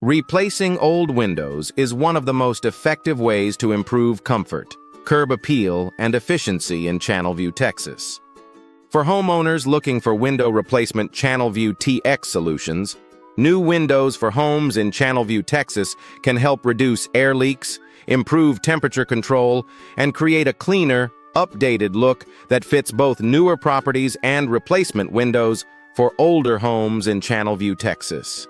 Replacing old windows is one of the most effective ways to improve comfort, curb appeal, and efficiency in Channelview, Texas. For homeowners looking for Window Replacement Channelview TX solutions, new windows for homes in Channelview, Texas can help reduce air leaks, improve temperature control, and create a cleaner, updated look that fits both newer properties and replacement windows for older homes in Channelview, Texas.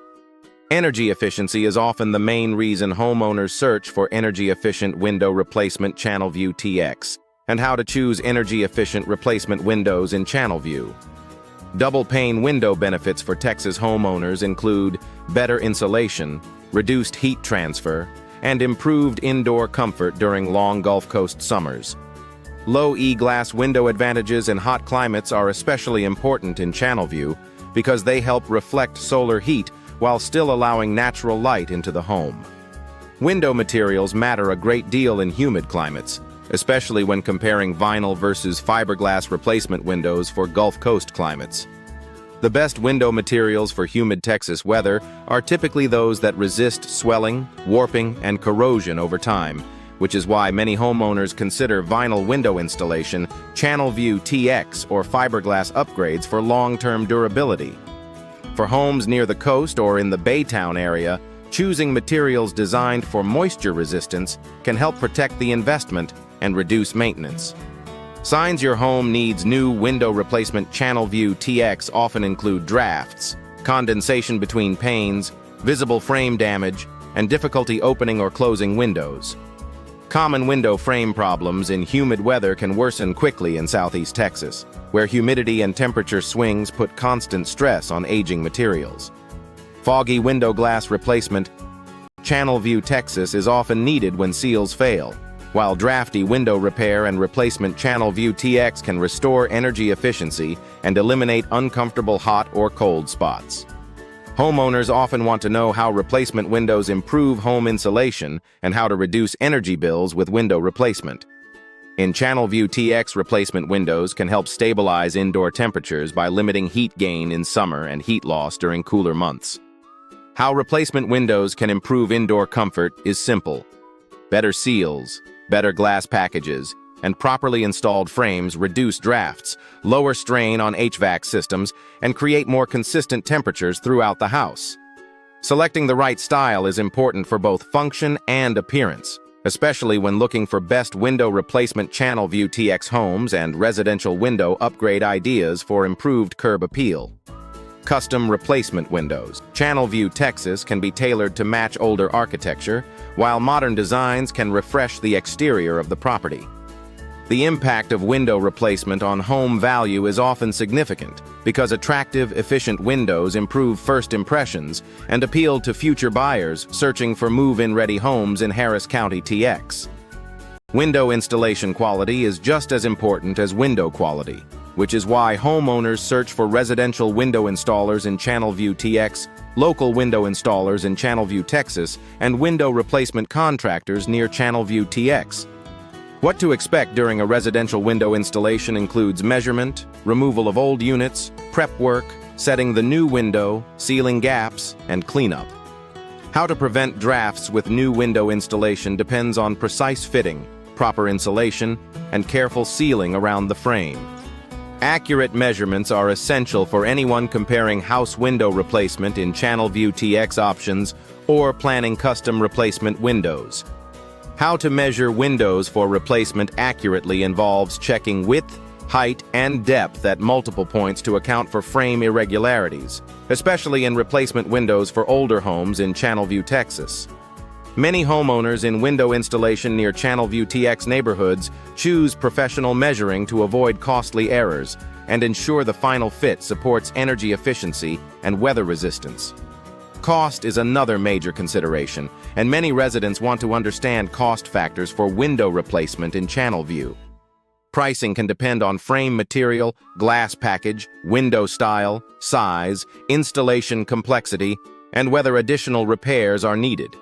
Energy efficiency is often the main reason homeowners search for energy-efficient window replacement Channelview TX, and how to choose energy-efficient replacement windows in Channelview. Double-pane window benefits for Texas homeowners include better insulation, reduced heat transfer, and improved indoor comfort during long Gulf Coast summers. Low E-glass window advantages in hot climates are especially important in Channelview because they help reflect solar heat while still allowing natural light into the home. Window materials matter a great deal in humid climates, especially when comparing vinyl versus fiberglass replacement windows for Gulf Coast climates. The best window materials for humid Texas weather are typically those that resist swelling, warping, and corrosion over time, which is why many homeowners consider vinyl window installation, Channelview TX, or fiberglass upgrades for long-term durability. For homes near the coast or in the Baytown area, choosing materials designed for moisture resistance can help protect the investment and reduce maintenance. Signs your home needs new window replacement Channelview TX often include drafts, condensation between panes, visible frame damage, and difficulty opening or closing windows. Common window frame problems in humid weather can worsen quickly in Southeast Texas, where humidity and temperature swings put constant stress on aging materials. Foggy window glass replacement Channelview, Texas is often needed when seals fail, while drafty window repair and replacement Channelview TX can restore energy efficiency and eliminate uncomfortable hot or cold spots. Homeowners often want to know how replacement windows improve home insulation and how to reduce energy bills with window replacement. In Channelview TX, replacement windows can help stabilize indoor temperatures by limiting heat gain in summer and heat loss during cooler months. How replacement windows can improve indoor comfort is simple. Better seals, better glass packages, and properly installed frames reduce drafts, lower strain on HVAC systems, and create more consistent temperatures throughout the house. Selecting the right style is important for both function and appearance, especially when looking for best window replacement Channelview TX homes and residential window upgrade ideas for improved curb appeal. Custom replacement windows. Channelview, Texas can be tailored to match older architecture, while modern designs can refresh the exterior of the property. The impact of window replacement on home value is often significant because attractive, efficient windows improve first impressions and appeal to future buyers searching for move-in-ready homes in Harris County, TX. Window installation quality is just as important as window quality, which is why homeowners search for residential window installers in Channelview, TX, local window installers in Channelview, Texas, and window replacement contractors near Channelview, TX. What to expect during a residential window installation includes measurement, removal of old units, prep work, setting the new window, sealing gaps, and cleanup. How to prevent drafts with new window installation depends on precise fitting, proper insulation, and careful sealing around the frame. Accurate measurements are essential for anyone comparing house window replacement in Channelview TX options or planning custom replacement windows. How to measure windows for replacement accurately involves checking width, height, and depth at multiple points to account for frame irregularities, especially in replacement windows for older homes in Channelview, Texas. Many homeowners in window installation near Channelview TX neighborhoods choose professional measuring to avoid costly errors and ensure the final fit supports energy efficiency and weather resistance. Cost is another major consideration, and many residents want to understand cost factors for window replacement in Channelview. Pricing can depend on frame material, glass package, window style, size, installation complexity, and whether additional repairs are needed.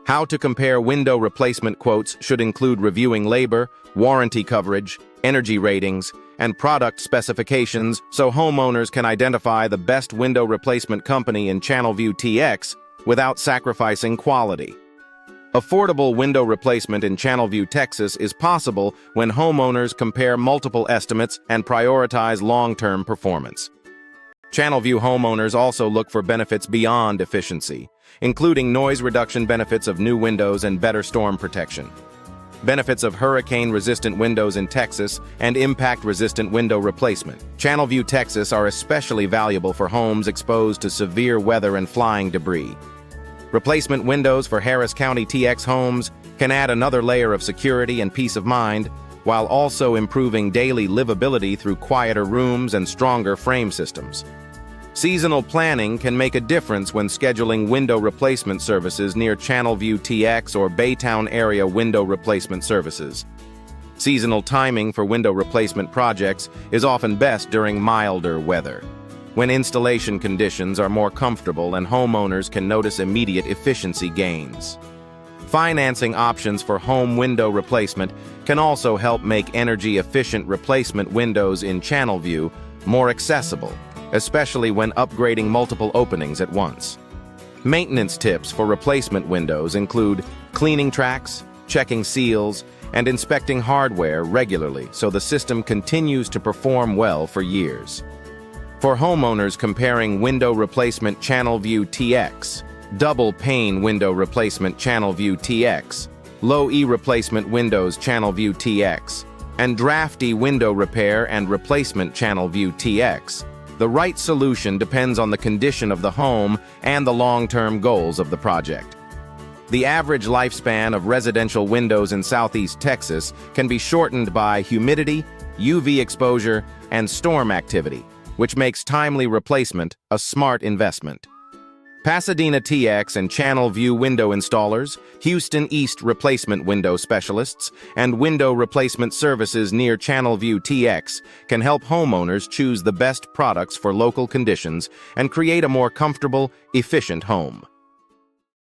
How to compare window replacement quotes should include reviewing labor, warranty coverage, energy ratings, and product specifications so homeowners can identify the best window replacement company in Channelview TX without sacrificing quality. Affordable window replacement in Channelview, Texas is possible when homeowners compare multiple estimates and prioritize long-term performance. Channelview homeowners also look for benefits beyond efficiency, including noise reduction benefits of new windows and better storm protection. Benefits of hurricane-resistant windows in Texas and impact-resistant window replacement. Channelview, Texas are especially valuable for homes exposed to severe weather and flying debris. Replacement windows for Harris County TX homes can add another layer of security and peace of mind, while also improving daily livability through quieter rooms and stronger frame systems. Seasonal planning can make a difference when scheduling window replacement services near Channelview TX or Baytown area window replacement services. Seasonal timing for window replacement projects is often best during milder weather, when installation conditions are more comfortable and homeowners can notice immediate efficiency gains. Financing options for home window replacement can also help make energy-efficient replacement windows in Channelview more accessible, especially when upgrading multiple openings at once. Maintenance tips for replacement windows include cleaning tracks, checking seals, and inspecting hardware regularly so the system continues to perform well for years. For homeowners comparing window replacement Channelview TX, double pane window replacement Channelview TX, low E replacement windows Channelview TX, and drafty window repair and replacement Channelview TX, the right solution depends on the condition of the home and the long-term goals of the project. The average lifespan of residential windows in Southeast Texas can be shortened by humidity, UV exposure, and storm activity, which makes timely replacement a smart investment. Pasadena TX and Channelview window installers, Houston East replacement window specialists, and window replacement services near Channelview TX can help homeowners choose the best products for local conditions and create a more comfortable, efficient home.